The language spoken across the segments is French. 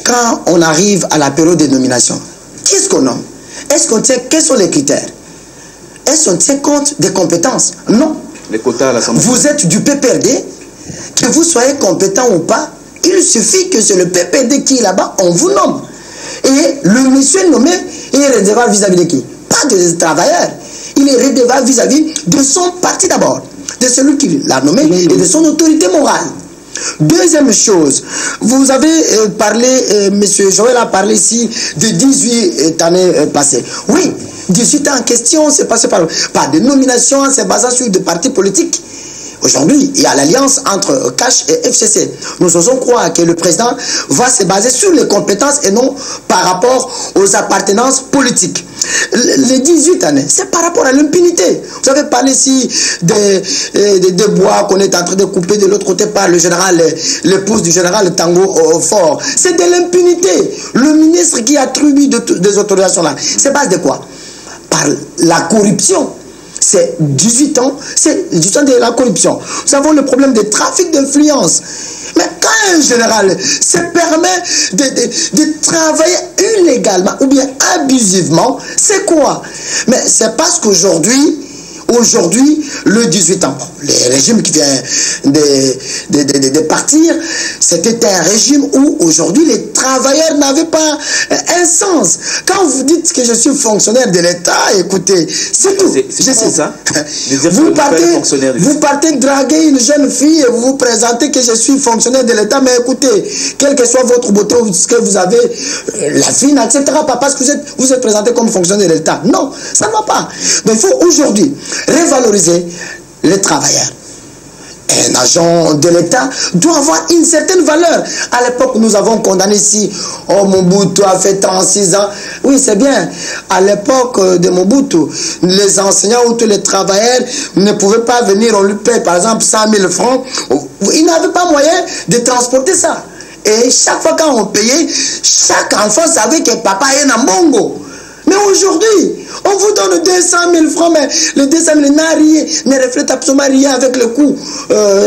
quand on arrive à la période de nomination, qu'est-ce qu'on nomme? Est-ce qu'on tient, quels sont les critères? Est-ce qu'on tient compte des compétences? Non. Les quotas à l'Assemblée. Vous êtes du PPRD, que vous soyez compétent ou pas, il suffit que c'est le PPRD qui est là-bas, on vous nomme. Et le monsieur nommé, il est redevable vis-à-vis de qui? Pas des travailleurs. Il est redevable vis-à-vis de son parti d'abord, de celui qui l'a nommé et de son autorité morale. Deuxième chose, vous avez parlé, monsieur Joël a parlé ici de 18 années passées. Oui, 18 ans en question, c'est passé par des nominations, c'est basé sur des partis politiques. Aujourd'hui, il y a l'alliance entre CACH et FCC. Nous osons croire que le président va se baser sur les compétences et non par rapport aux appartenances politiques. Les 18 années, c'est par rapport à l'impunité. Vous avez parlé ici des bois qu'on est en train de couper de l'autre côté par le général, l'épouse du général Tango Fort. C'est de l'impunité. Le ministre qui attribue des autorisations là, c'est base de quoi? Par la corruption. C'est 18 ans, c'est 18 ans de la corruption. Nous avons le problème de trafic d'influence. Mais quand un général se permet de travailler illégalement ou bien abusivement, c'est quoi? Mais c'est parce qu'aujourd'hui, le 18 ans, le régime qui vient de partir, c'était un régime où aujourd'hui les travailleurs n'avaient pas un sens. Quand vous dites que je suis fonctionnaire de l'État, écoutez, c'est tout. C'est ça. Vous partez draguer une jeune fille et vous vous présentez que je suis fonctionnaire de l'État, mais écoutez, quelle que soit votre beauté ou ce que vous avez, la fille n'acceptera pas parce que vous êtes présenté comme fonctionnaire de l'État. Non, ça ne va pas. Donc il faut aujourd'hui revaloriser les travailleurs. Un agent de l'État doit avoir une certaine valeur. À l'époque, nous avons condamné ici, oh Mobutu a fait 36 ans. Oui, c'est bien. À l'époque de Mobutu, les enseignants ou tous les travailleurs ne pouvaient pas venir, on lui paye par exemple 100 000 francs. Ils n'avaient pas moyen de transporter ça. Et chaque fois quand on payait, chaque enfant savait que papa est un mongo. Mais aujourd'hui, on vous donne 200 000 francs, mais les 200 000 ne reflètent absolument rien avec le coût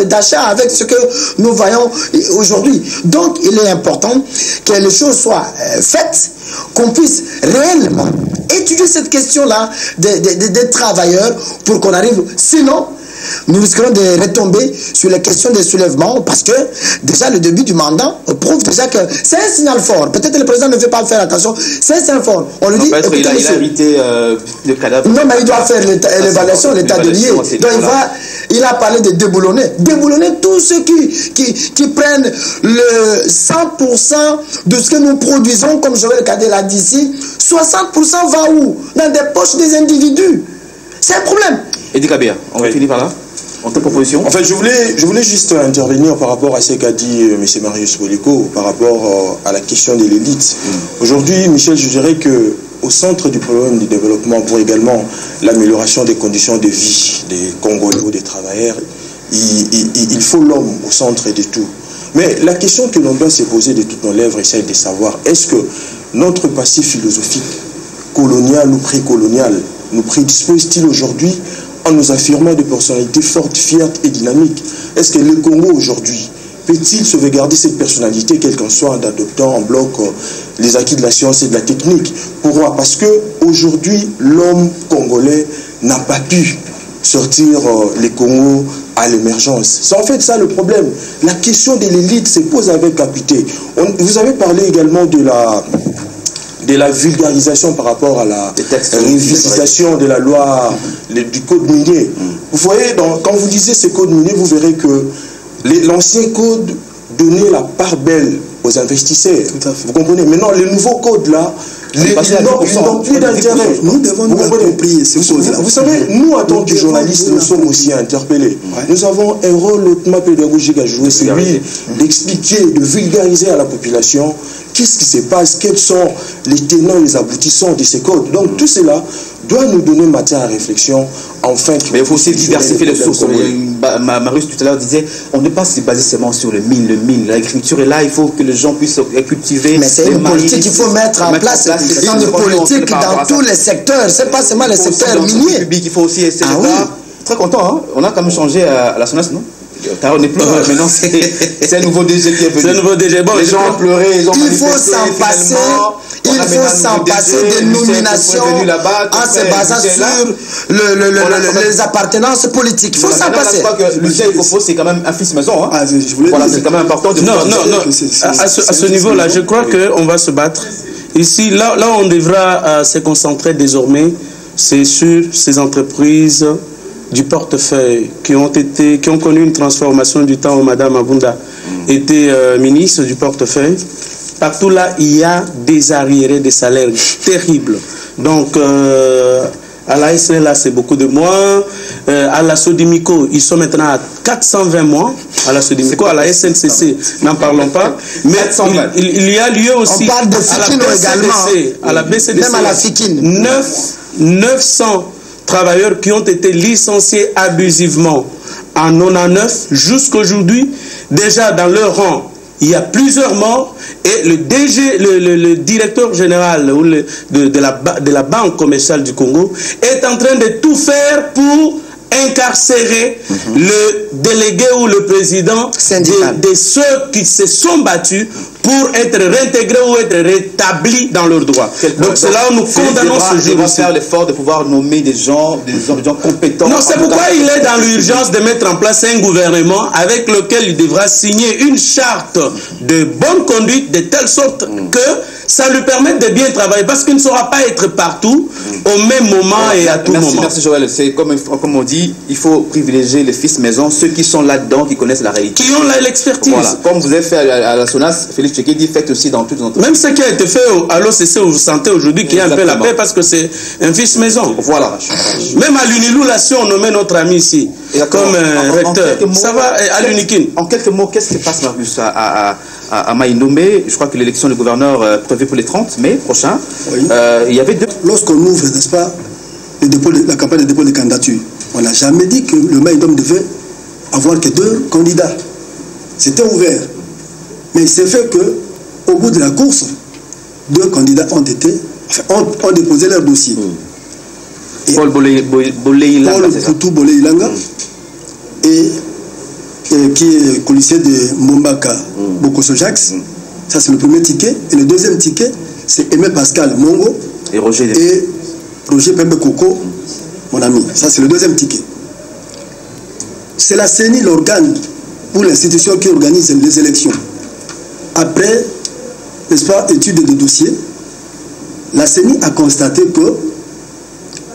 d'achat, avec ce que nous voyons aujourd'hui. Donc, il est important que les choses soient faites, qu'on puisse réellement étudier cette question-là des travailleurs pour qu'on arrive. Sinon, nous risquerons de retomber sur les questions des soulèvements parce que déjà le début du mandat prouve déjà que c'est un signal fort. Peut-être le président ne veut pas faire attention, c'est un signal fort. On lui dit, écoutez, il a invité le cadavre. Non, mais il doit faire l'évaluation, l'état de lié. Donc il a parlé de déboulonner. Déboulonner tous ceux qui prennent le 100% de ce que nous produisons, comme Joël Kadé l'a dit ici. 60% va où? Dans des poches des individus. C'est un problème. Edi Kabea, on va finir par là. En ta proposition. En fait, je voulais juste intervenir par rapport à ce qu'a dit M. Marius Boliko, par rapport à la question de l'élite. Aujourd'hui, Michel, je dirais que au centre du problème du développement, pour également l'amélioration des conditions de vie des Congolais ou des travailleurs, il faut l'homme au centre de tout. Mais la question que l'on doit se poser de toutes nos lèvres, c'est de savoir, est-ce que notre passé philosophique, colonial ou précolonial, nous prédispose-t-il aujourd'hui en nous affirmant des personnalités fortes, fières et dynamiques? Est-ce que le Congo aujourd'hui peut-il sauvegarder cette personnalité, quel qu'en soit, en adoptant en bloc les acquis de la science et de la technique? Pourquoi? Parce que aujourd'hui, l'homme congolais n'a pas pu sortir les Congos à l'émergence. C'est en fait ça le problème. La question de l'élite se pose avec acuité. Vous avez parlé également de la vulgarisation par rapport à la révisitation de la loi du code minier. Vous voyez, quand vous lisez ce code minier, vous verrez que l'ancien code donnait la part belle aux investisseurs. Vous comprenez? Maintenant, les nouveaux codes là, ils n'ont plus d'intérêt. Nous devons nous approprier ces choses-là. Vous savez, nous, en tant que journalistes, nous sommes aussi interpellés. Nous avons un rôle hautement pédagogique à jouer, c'est lui d'expliquer, de vulgariser à la population qu'est-ce qui se passe, quels sont les tenants et les aboutissants de ces codes. Donc tout cela doit nous donner matière à réflexion, enfin. Mais il faut aussi diversifier les sources. Marius tout à l'heure disait, on ne peut pas se baser seulement sur le mine. L'agriculture est là, il faut que les gens puissent cultiver. Mais c'est une politique qu'il faut mettre en place. C'est une politique dans tous les secteurs, c'est pas seulement les secteurs miniers. Il faut aussi essayer de très content, hein? On a quand même changé à la SONAS, non? On n'est plus maintenant, c'est un nouveau DG qui est venu. C'est un nouveau DG. Bon, les gens ont pleuré, ils ont il faut s'en passer. Il faut s'en passer des nominations en se basant sur les appartenances politiques. Il faut s'en passer. Lucien Ekofo, c'est quand même un fils maison. Voilà, c'est quand même important de non. À ce niveau-là, je crois qu'on va se battre. Ici, là on devra se concentrer désormais, c'est sur ces entreprises du portefeuille qui ont connu une transformation du temps où Madame Abunda était ministre du portefeuille. Partout là, il y a des arriérés de salaires terribles. Donc, à la SNLA, c'est beaucoup de mois. À la Sodimico, ils sont maintenant à 420 mois. À la Sodimico, à la SNCC, n'en parlons pas. Mais il y a lieu aussi à la BCDC, à la BCDC, même à la FIKIN. 900 travailleurs qui ont été licenciés abusivement en 99 jusqu'aujourd'hui. Déjà dans leur rang, il y a plusieurs morts et le DG, le directeur général de la Banque commerciale du Congo est en train de tout faire pour incarcérer le délégué ou le président de ceux qui se sont battus pour être réintégrés ou être rétablis dans leurs droits. Donc c'est là où nous condamnons ce jour. Il va faire l'effort de pouvoir nommer des gens compétents. Non, c'est pourquoi il est dans l'urgence de mettre en place un gouvernement avec lequel il devra signer une charte de bonne conduite de telle sorte que ça lui permette de bien travailler parce qu'il ne saura pas être partout au même moment et à tout moment. Merci Joël. C'est comme on dit, il faut privilégier les fils maison, ceux qui sont là-dedans, qui connaissent la réalité. Qui ont l'expertise. Voilà. Comme vous avez fait à la SONAS, Félix Tshisekedi fait aussi dans toutes les entreprises. Même ce qui a été fait à l'OCC, vous sentez aujourd'hui qu'il y a un peu la paix parce que c'est un fils maison. Voilà. Même à l'Unilou, là, si on nommait notre ami ici comme recteur, ça va à l'Unikin. En quelques mots, qu'est-ce qui se passe, Marius, à Maïnomé? Je crois que l'élection du gouverneur prévue pour les 30 mai prochain, il y avait deux... Lorsqu'on ouvre, n'est-ce pas, la campagne de dépôt de candidature, on n'a jamais dit que le Maïdom devait avoir que 2 candidats. C'était ouvert. Mais il s'est fait que, au bout de la course, 2 candidats ont déposé leur dossier. Paul Boleilanga, c'est ça? Paul Boleilanga, et qui est policier de Mombaka, Bokoso Jax. Ça, c'est le premier ticket. Et le deuxième ticket, c'est Aimé Pascal Mongo et Roger Pembe Koko, mon ami. Ça, c'est le deuxième ticket. C'est la CENI, l'organe ou l'institution qui organise les élections. Après, n'est-ce pas, étude de dossier, la CENI a constaté que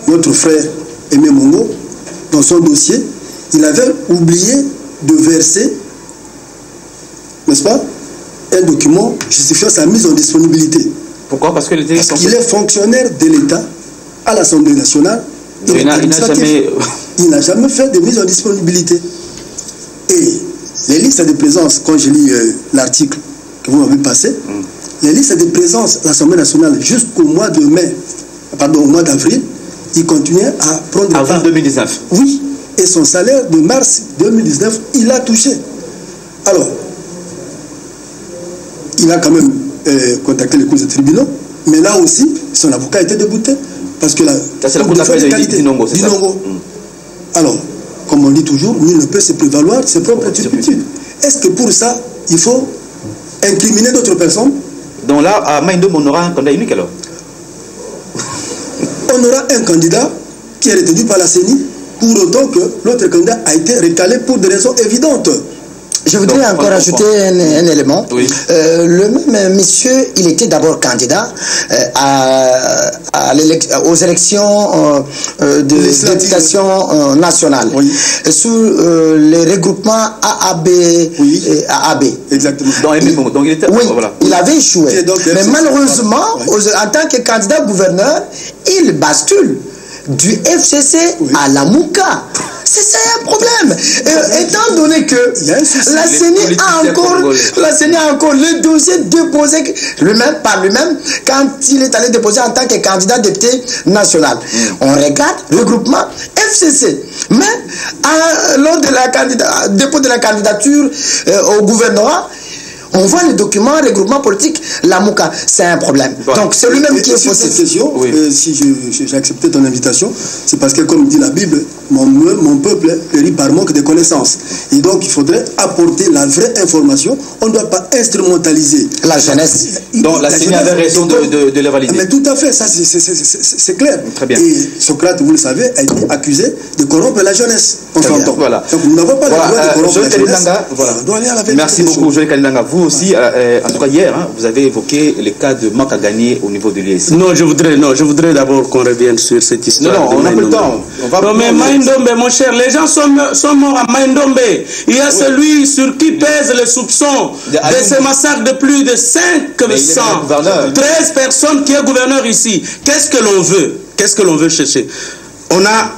notre frère Aimé Mongo, dans son dossier, il avait oublié de verser, n'est-ce pas, un document justifiant sa mise en disponibilité. Pourquoi? Parce qu'il est fonctionnaire de l'État à l'Assemblée nationale. Il n'a jamais fait de mise en disponibilité. Et les listes de présence, quand je lis l'article que vous m'avez passé, les listes de présence à l'Assemblée nationale jusqu'au mois de mai, pardon, au mois d'avril, il continuait à prendre part. Avril 2019. Oui. Et son salaire de mars 2019, il l'a touché. Alors, il a quand même contacté les cours de tribunaux, mais là aussi, son avocat était débouté. Parce que c'est la cour d'appel de Dinongo, c'est ça? Alors, comme on dit toujours, nul ne peut se prévaloir de ses propres turpitudes. Est-ce que pour ça, il faut incriminer d'autres personnes? Donc là, à Maïndom, on aura un candidat unique alors? On aura un candidat qui est retenu par la CENI, pour autant que l'autre candidat a été recalé pour des raisons évidentes. Je voudrais encore ajouter un élément. Oui. Le même monsieur, il était d'abord candidat aux élections de députation nationale. Oui. Sous les regroupements AAB. Oui. Et AAB. Exactement. Donc il était, oui, voilà. il avait échoué. Donc, mais malheureusement, en tant que candidat gouverneur, il bascule du FCC à la Mouka. C'est ça un problème. Étant donné que la CENI a encore le dossier déposé par lui-même quand il est allé déposer en tant que candidat député national. On regarde regroupement FCC. Mais lors de dépôt de la candidature au gouvernement, on voit le document regroupement politique, la Mouka. C'est un problème. Voilà. Donc c'est lui-même qui est faussé. Cette question, si j'ai accepté ton invitation, c'est parce que comme dit la Bible, mon peuple périt par manque de connaissances. Et donc, il faudrait apporter la vraie information. On ne doit pas instrumentaliser la jeunesse. Donc, la CENI avait raison de les valider. Mais tout à fait, ça c'est clair. Très bien. Et Socrate, vous le savez, a été accusé de corrompre la jeunesse. On s'entend. Voilà. Donc, nous n'avons pas le droit de corrompre la jeunesse. Voilà. On doit aller à la vérité. Merci beaucoup, Joël Kalindanga. Vous aussi, en tout cas hier, vous avez évoqué le cas de manque à gagner au niveau de l'ISC. Non, je voudrais d'abord qu'on revienne sur cette histoire. Non, on n'a pas le temps. Non, mais Maïndombe, mon cher, les gens sont morts à Maïndombe. Il y a celui sur qui pèsent les soupçons de ce massacre de plus de 13 personnes qui est gouverneur ici. Qu'est-ce que l'on veut? Qu'est-ce que l'on veut chercher? On a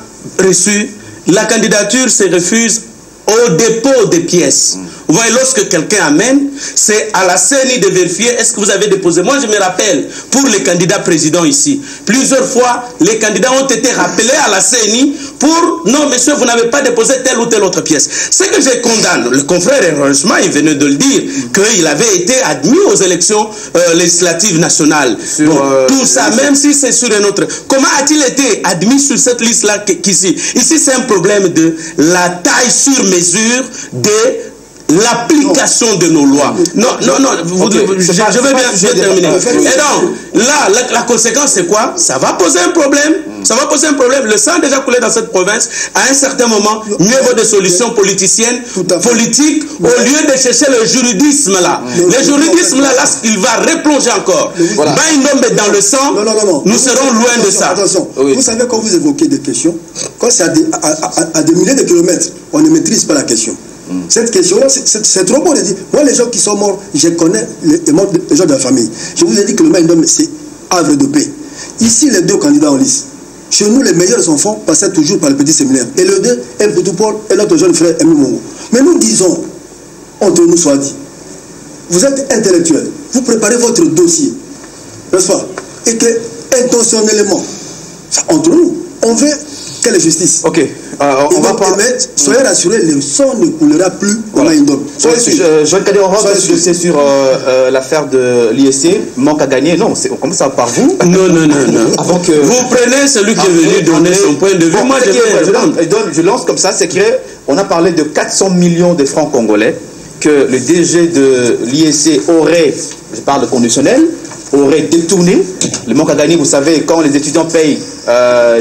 reçu, la candidature se refuse au dépôt des pièces. Vous voyez, lorsque quelqu'un amène, c'est à la CENI de vérifier est-ce que vous avez déposé. Moi, je me rappelle, pour les candidats présidents ici, plusieurs fois, les candidats ont été rappelés à la CENI pour, non, monsieur, vous n'avez pas déposé telle ou telle autre pièce. Ce que je condamne, le confrère, heureusement, il venait de le dire, qu'il avait été admis aux élections législatives nationales. Tout ça, même si c'est sur un autre. Comment a-t-il été admis sur cette liste-là qu'ici? Ici, c'est un problème de la taille sur mesure de l'application de nos lois. Non, je vais bien terminer. Et donc, là, la conséquence, c'est quoi? Ça va poser un problème. Ça va poser un problème. Le sang a déjà coulé dans cette province. À un certain moment, mieux vaut des solutions politiciennes, politiques, au lieu de chercher le juridisme là. Le juridisme là, il va replonger encore. Maïndombe dans le sang, nous serons loin de ça. Attention, vous savez, quand vous évoquez des questions, quand c'est à des milliers de kilomètres, on ne maîtrise pas la question. Cette question-là, c'est trop bon de dire. Moi, les gens qui sont morts, je connais les gens de la famille. Je vous ai dit que le Maïndombe, c'est havre de paix. Ici, les deux candidats en lice. Chez nous, les meilleurs enfants passaient toujours par le petit séminaire. Et le deux, un petit Paul et notre jeune frère, Emi Mongo. Mais nous disons, entre nous soit dit, vous êtes intellectuel, vous préparez votre dossier, n'est-ce pas? Et que, intentionnellement, entre nous, on veut quelle justice. Ok. On va pas. Soyez rassurés, le sang ne coulera plus au Maïndombe. Soyez sûr. Joël Kadé, on va c'est sur l'affaire de l'ISC, manque à gagner. Non, on commence par vous. Non. Avant que... Vous prenez celui qui est venu donner son point de vue. Moi, je lance comme ça, c'est qu'on a parlé de 400 millions de francs congolais que le DG de l'ISC aurait, je parle de conditionnel, aurait détourné. Le manque à gagner, vous savez, quand les étudiants payent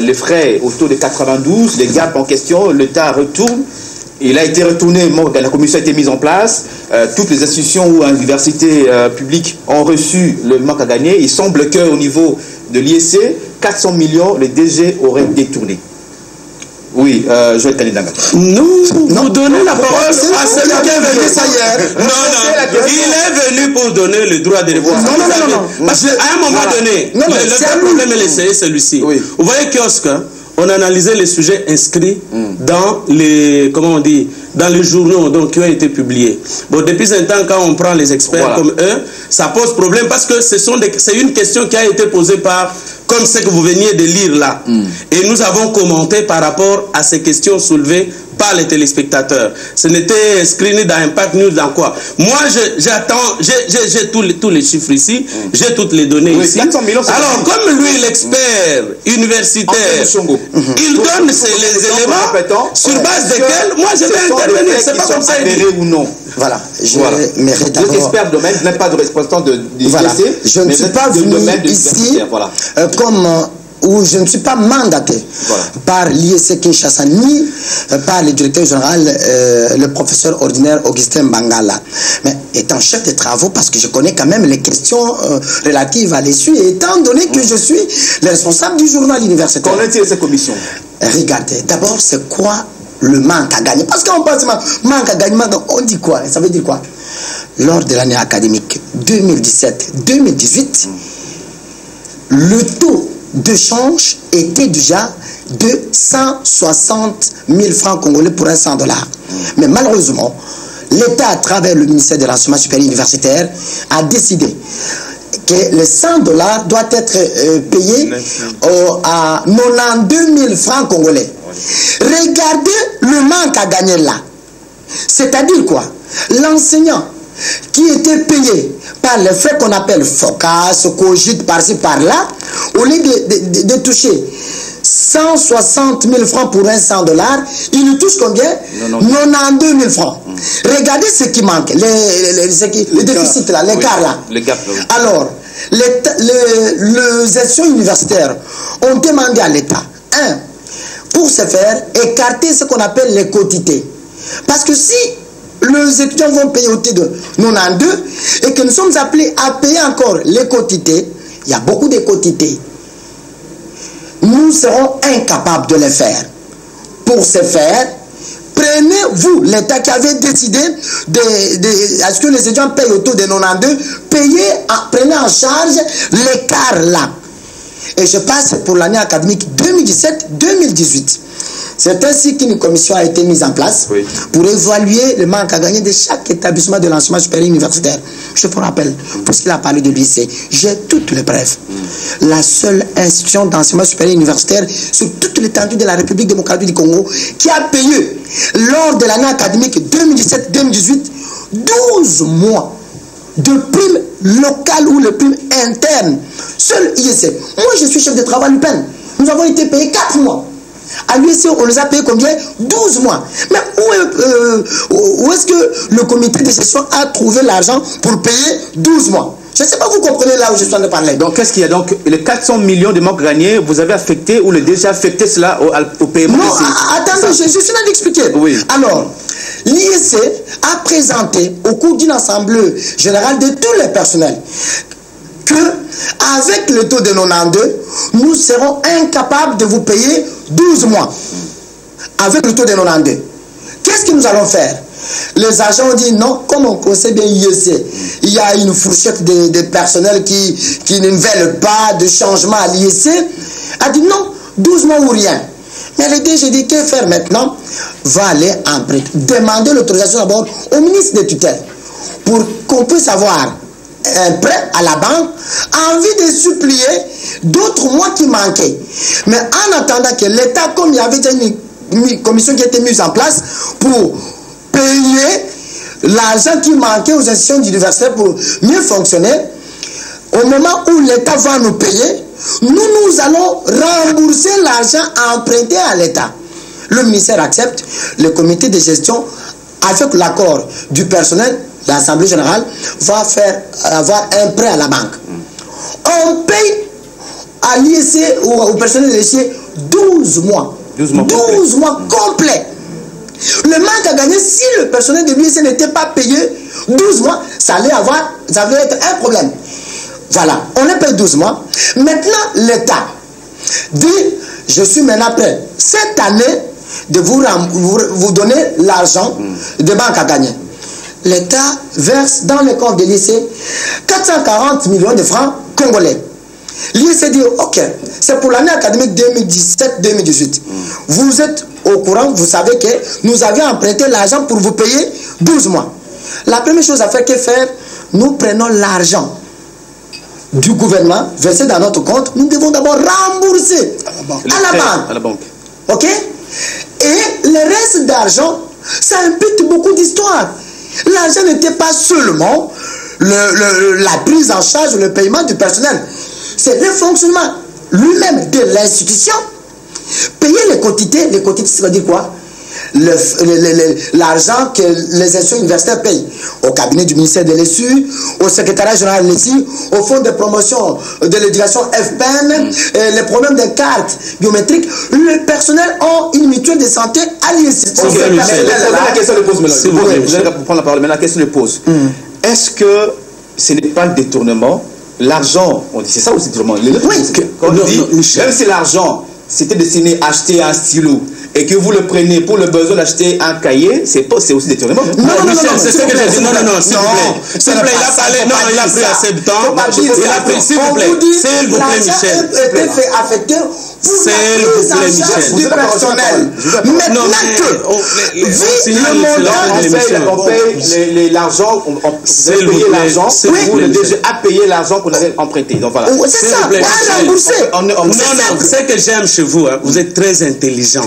les frais au taux de 92, les gardes en question, l'État retourne. Il a été retourné, la commission a été mise en place. Toutes les institutions ou universités publiques ont reçu le manque à gagner. Il semble qu'au niveau de l'ISC, 400 millions, le DG aurait détourné. Oui, Joël Kalindanga. Vous donnez la parole à celui qui est venu ça hier. Non, il est venu pour donner le droit de réponse. Non. Parce qu'à un moment donné, le problème est celui-ci. Oui. Vous voyez, kiosque, on a analysé les sujets inscrits dans les, comment on dit, dans les journaux donc, qui ont été publiés. Bon, depuis un temps, quand on prend les experts comme eux, ça pose problème parce que c'est une question qui a été posée par, comme ce que vous veniez de lire là. Et nous avons commenté par rapport à ces questions soulevées par les téléspectateurs. Ce n'était inscrit ni dans Impact News, dans quoi. Moi, j'attends, j'ai tous les chiffres ici, j'ai toutes les données ici. 400 millions, alors, comme lui, l'expert universitaire, il donne les éléments sur base desquels, moi, je vais intervenir. C'est pas comme ça. Ou non. Voilà, je mérite d'abord... Vous êtes expert de domaine, vous n'êtes pas de représentant de l'ISC. Voilà, je ne suis pas venu ici comme... où je ne suis pas mandaté par l'ISC Kinshasa ni par le directeur général, le professeur ordinaire Augustin Bangala. Mais étant chef de travaux, parce que je connais quand même les questions relatives à l'issue, et étant donné que je suis le responsable du journal universitaire. Qu'en est-il de cette commission? Regardez, d'abord, c'est quoi le manque à gagner? Parce qu'on pense manque à gagner, on dit quoi? Ça veut dire quoi? Lors de l'année académique 2017-2018, le taux de change était déjà de 160 000 francs congolais pour un $100. Mais malheureusement, l'État, à travers le ministère de l'Enseignement supérieur universitaire, a décidé que les $100 doivent être payés à 92 000 francs congolais. Regardez le manque à gagner là. C'est-à-dire quoi? L'enseignant qui était payé par les frais qu'on appelle FOCAS, COGIT, par-ci, par-là, au lieu de toucher 160 000 francs pour un $100. Il nous touche combien? 92 000 francs. Regardez ce qui manque, le déficit là, l'écart là. Le gap, oui. Alors, les institutions universitaires ont demandé à l'État, pour ce faire, écarter ce qu'on appelle les quotités. Parce que si les étudiants vont payer au taux de 92 et que nous sommes appelés à payer encore les quotités, il y a beaucoup de quotités, nous serons incapables de les faire. Pour ce faire, prenez-vous, l'État qui avait décidé à ce que les étudiants payent au taux de 92, prenez en charge l'écart là. Et je passe pour l'année académique 2017-2018. C'est ainsi qu'une commission a été mise en place pour évaluer le manque à gagner de chaque établissement de l'enseignement supérieur universitaire. Je vous rappelle, puisqu'il a parlé de lycée, j'ai toutes les preuves. La seule institution d'enseignement supérieur universitaire sur toute l'étendue de la République démocratique du Congo qui a payé lors de l'année académique 2017-2018 12 mois de primes locales ou de primes internes. Seul IEC. Moi, je suis chef de travail Lupin. Nous avons été payés 4 mois. À l'UEC, on les a payés combien? 12 mois. Mais où est-ce que le comité de gestion a trouvé l'argent pour payer 12 mois? Je ne sais pas, vous comprenez là où je suis en train de parler. Donc, qu'est-ce qu'il y a? Donc, les 400 millions de manques gagnés, vous avez affecté ou déjà affecté cela au paiement? Non, attendez, je suis là d'expliquer. Oui. Alors, l'IEC a présenté au cours d'une assemblée générale de tous les personnels que avec le taux de 92, nous serons incapables de vous payer 12 mois. Avec le taux de 92. Qu'est-ce que nous allons faire? Les agents ont dit non, comme on connaît bien l'IEC, il y a une fourchette de personnel qui ne veulent pas de changement à l'IEC, a dit non, 12 mois ou rien. Mais le DG dit, que faire maintenant? Va aller en prêt. Demander l'autorisation d'abord au ministre des tutelles pour qu'on puisse avoir un prêt à la banque, envie de supplier d'autres mois qui manquaient. Mais en attendant que l'État, comme il y avait déjà une commission qui a été mise en place pour payer l'argent qui manquait aux institutions universitaires pour mieux fonctionner, au moment où l'État va nous payer, nous allons rembourser l'argent emprunté à l'État. Le ministère accepte, le comité de gestion, avec l'accord du personnel, l'Assemblée générale va avoir un prêt à la banque. On paye à l'IEC ou au personnel de l'IEC 12 mois. 12 mois complets. Le manque à gagner, si le personnel de l'IEC n'était pas payé 12 mois, ça allait être un problème. Voilà, on les paye 12 mois. Maintenant, l'État dit, je suis maintenant prêt cette année de vous donner l'argent de banque à gagner. L'État verse dans le compte de l'IEC 440 millions de francs congolais. L'IEC dit, ok, c'est pour l'année académique 2017-2018. Vous êtes au courant, vous savez que nous avions emprunté l'argent pour vous payer 12 mois. La première chose à faire, que faire? Nous prenons l'argent du gouvernement versé dans notre compte, nous devons d'abord rembourser à la banque. Ok? Et le reste d'argent, ça implique beaucoup d'histoires. L'argent n'était pas seulement la prise en charge, le paiement du personnel. C'est le fonctionnement lui-même de l'institution. Payer les quotités, ça veut dire quoi? L'argent que les institutions universitaires payent au cabinet du ministère de l'ESU, au secrétariat général de l'ESU, au fonds de promotion de l'éducation FPN, les problèmes des cartes biométriques. Le personnel a une mutuelle de santé à l'IEC. La question le pose, vous allez prendre la parole, mais la question le pose. Est-ce que ce n'est pas le détournement? L'argent, on dit c'est ça ou c'est le détournement? Même si l'argent c'était destiné à acheter un stylo et que vous le prenez pour le besoin d'acheter un cahier, c'est aussi détournement. Non, Michel, c'est ce que j'ai dit. Non, s'il vous plaît. S'il vous plaît, il a parlé, non, il a pris assez de temps. Il a pris, s'il vous plaît, Michel. Était fait affecter pour la prise en charge du personnel. Maintenant que, vu le montant, on paye l'argent, vous avez payé l'argent, le DG a payé l'argent qu'on avait emprunté. Donc voilà. C'est ça, pas remboursé. Non, ce que j'aime chez vous, vous êtes très intelligent.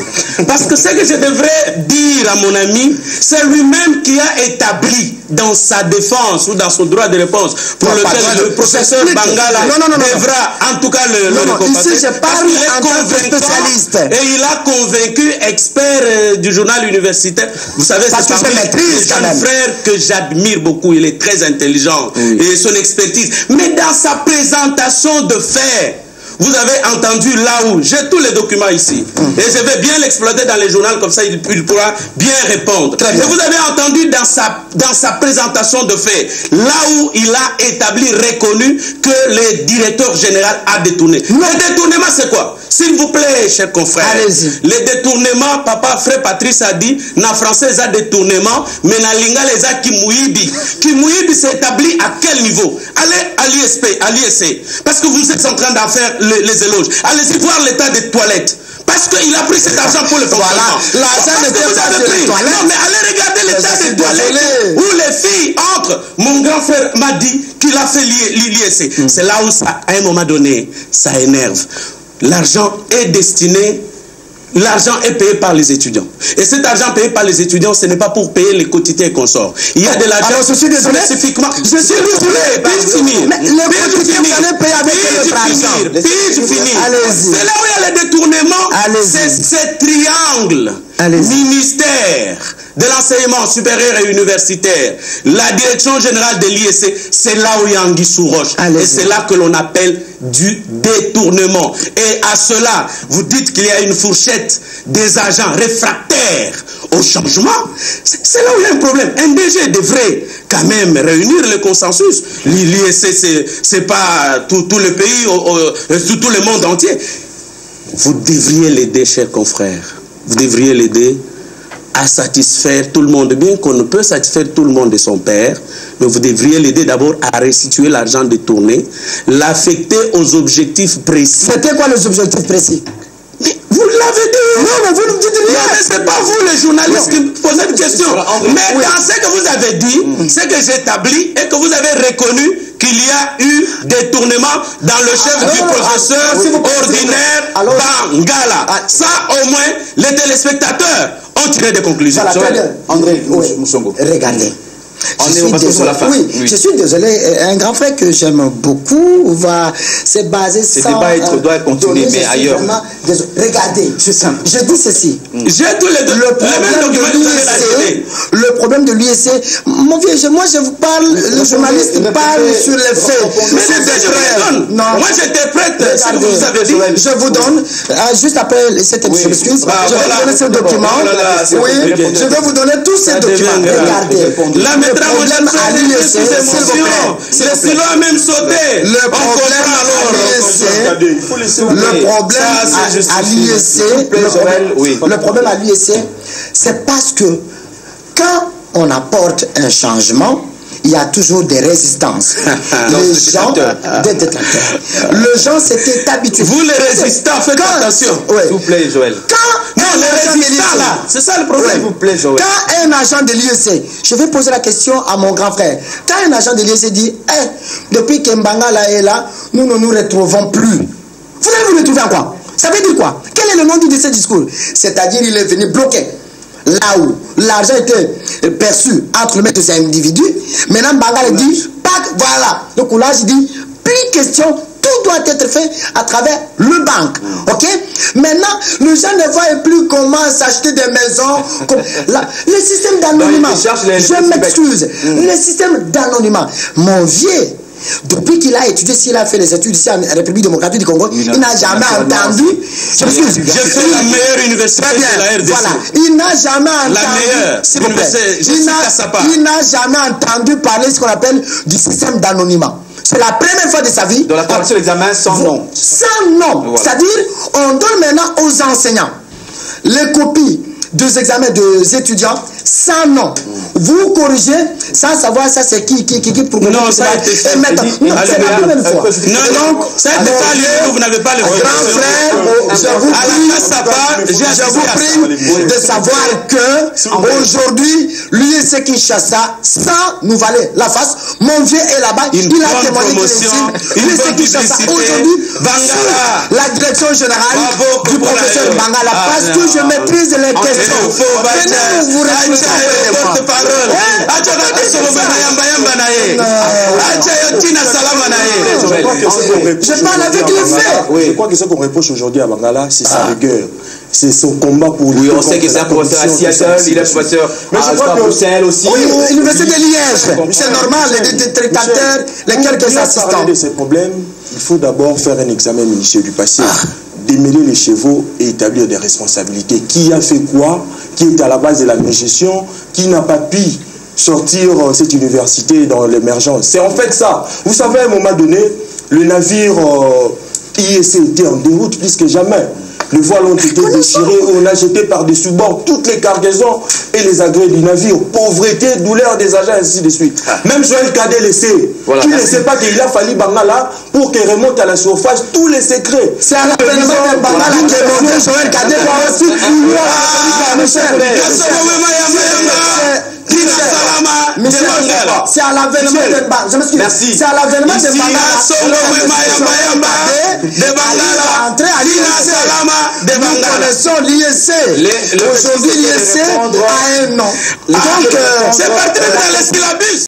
Parce que ce que je devrais dire à mon ami, c'est lui-même qui a établi dans sa défense ou dans son droit de réponse pour lequel le professeur Bangala devra en tout cas le récompenser. Ici, je parle en tant que spécialiste. Et il a convaincu expert du journal universitaire. Vous savez, c'est un frère que j'admire beaucoup. Il est très intelligent et son expertise. Mais dans sa présentation de faits, vous avez entendu là où j'ai tous les documents ici et je vais bien l'exploiter dans les journaux, comme ça il pourra bien répondre. Et vous avez entendu dans sa présentation de faits là où il a établi, reconnu que le directeur général a détourné. Le détournement, c'est quoi? S'il vous plaît, chers confrères, les détournements, papa, frère Patrice a dit, na français, il y a détournement, mais na lingala, il y a Kimouibi. Kimouibi s'est établi à quel niveau? Allez à l'ISP, à l'ISC, parce que vous êtes en train d'en faire les éloges. Allez-y voir l'état des toilettes. Parce qu'il a pris cet argent pour le fonctionnement. Voilà, l'argent n'était pas sur les toilettes. Non, mais allez regarder l'état des toilettes où les filles entrent. Mon grand frère m'a dit qu'il a fait l'ISC. C'est là où, à un moment donné, ça énerve. L'argent est destiné, l'argent est payé par les étudiants. Et cet argent payé par les étudiants, ce n'est pas pour payer les quotidiens et consorts. Il y a de l'argent spécifiquement. Je suis désolé, puis finir. Mais le quotidien, vous allez payer avec notre argent. Puis finir. C'est là où il y a le détournement. C'est ce triangle. Ministère de l'enseignement supérieur et universitaire, la direction générale de l'ISC, c'est là où il y a Anguille sous roche. Et c'est là que l'on appelle du détournement. Et à cela, vous dites qu'il y a une fourchette des agents réfractaires au changement. C'est là où il y a un problème. Un DG devrait quand même réunir le consensus. L'ISC, c'est pas tout le pays, tout le monde entier. Vous devriez l'aider, chers confrères. Vous devriez l'aider à satisfaire tout le monde, bien qu'on ne peut satisfaire tout le monde de son père, mais vous devriez l'aider d'abord à restituer l'argent détourné, l'affecter aux objectifs précis. C'était quoi les objectifs précis? Mais vous l'avez dit. Non, mais vous ne dites rien. Non, mais ce n'est pas vous les journalistes qui posez une question. Mais dans ce que vous avez dit, c'est que j'établis et que vous avez reconnu qu'il y a eu détournement dans le chef du professeur ordinaire Bangala. Ça, au moins, les téléspectateurs ont tiré des conclusions. André Moussongo. Regardez. Je suis désolé. Un grand frère que j'aime beaucoup va se baser sur. Ce débat doit continuer, mais ailleurs. Regardez, je dis ceci. J'ai tous les deux. Le problème de l'USC, mon vieux, moi je vous parle, le journaliste parle sur les faits. Mais je vous donne. Moi j'interprète ce que vous avez dit. Je vous donne, juste après cette excuse, je vais vous donner ce document. Oui, je vais vous donner tous ces documents. Regardez. Le problème à l'ISC, s'il vous plaît. Le stylo a même sauté. Le problème à l'ISC, c'est parce que quand on apporte un changement, il y a toujours des résistances. Les gens, des détracteurs. Les gens s'étaient habitués. Vous les résistants, faites attention. S'il vous plaît, Joël. Non, les résistants là, c'est ça le problème. S'il vous plaît, Joël. Quand un agent de l'IEC, je vais poser la question à mon grand frère, quand un agent de l'IEC dit, depuis que Mbangala est là, nous ne nous retrouvons plus. Vous allez vous retrouver en quoi? Ça veut dire quoi? Quel est le nom de ce discours? C'est-à-dire il est venu bloquer. Là où l'argent était perçu entre le maître de ces individus, maintenant Mbangala dit, voilà. Donc là, je dis, plus question, tout doit être fait à travers le banque. Ok? Maintenant, les gens ne voient plus comment s'acheter des maisons. Le système d'anonymat. Je m'excuse. Le système d'anonymat. Mon vieux, depuis qu'il a étudié, s'il a fait les études ici en République démocratique du Congo, il n'a jamais entendu. Je m'excuse. J'ai fait la meilleure université de la RDC. Voilà. Il n'a jamais entendu. La meilleure. S'il vous plaît. Il n'a jamais entendu parler de ce qu'on appelle du système d'anonymat. C'est la première fois de sa vie. Dans la correction d'examen sans nom. Sans nom. Voilà. C'est-à-dire, on donne maintenant aux enseignants les copies des examens des étudiants sans nom. Vous corrigez sans savoir ça c'est qui pour non, ça a été fait. Non, c'est la première fois. Non, ça a été fait. Vous n'avez pas le grand frère, je vous prie de savoir que aujourd'hui, l'USC Kinshasa, sans nous valer la face, mon vieux est là-bas, il a témoigné que l'USC Kinshasa aujourd'hui, la direction générale du professeur Bangala, parce que je maîtrise les questions. Venez vous Je parle avec les faits. Je crois que ce qu'on reproche aujourd'hui à Bangala, c'est sa rigueur. C'est son combat pour... Oui, on sait que c'est un professeur à Seattle, il est professeur à Bruxelles aussi. Oui, l'université de Liège. C'est normal, les tricateurs, les quelques assistants. De ces problèmes, il faut d'abord faire un examen minutieux du passé, démêler les chevaux et établir des responsabilités. Qui a fait quoi? Qui est à la base de la gestion? Qui n'a pas pu sortir cette université dans l'émergence? C'est en fait ça. Vous savez, à un moment donné, le navire IEC était en déroute plus que jamais. Les voiles ont été déchirées, on a jeté par-dessus bord toutes les cargaisons et les agrès du navire. Pauvreté, douleur des agents, ainsi de suite. Même Joël Cadet le sait. Voilà, qui ne sait pas qu'il a fallu Bangala pour qu'il remonte à la surface tous les secrets. C'est à l'avènement de Bangala qui est monté Joël Cadet pour ensuite c'est à l'avènement de Bangala. Je m'excuse. Merci. C'est à l'avènement de Bangala. Nous connaissons l'IEC. Aujourd'hui, l'IEC a un nom. Donc, c'est parti dans l'esclavage.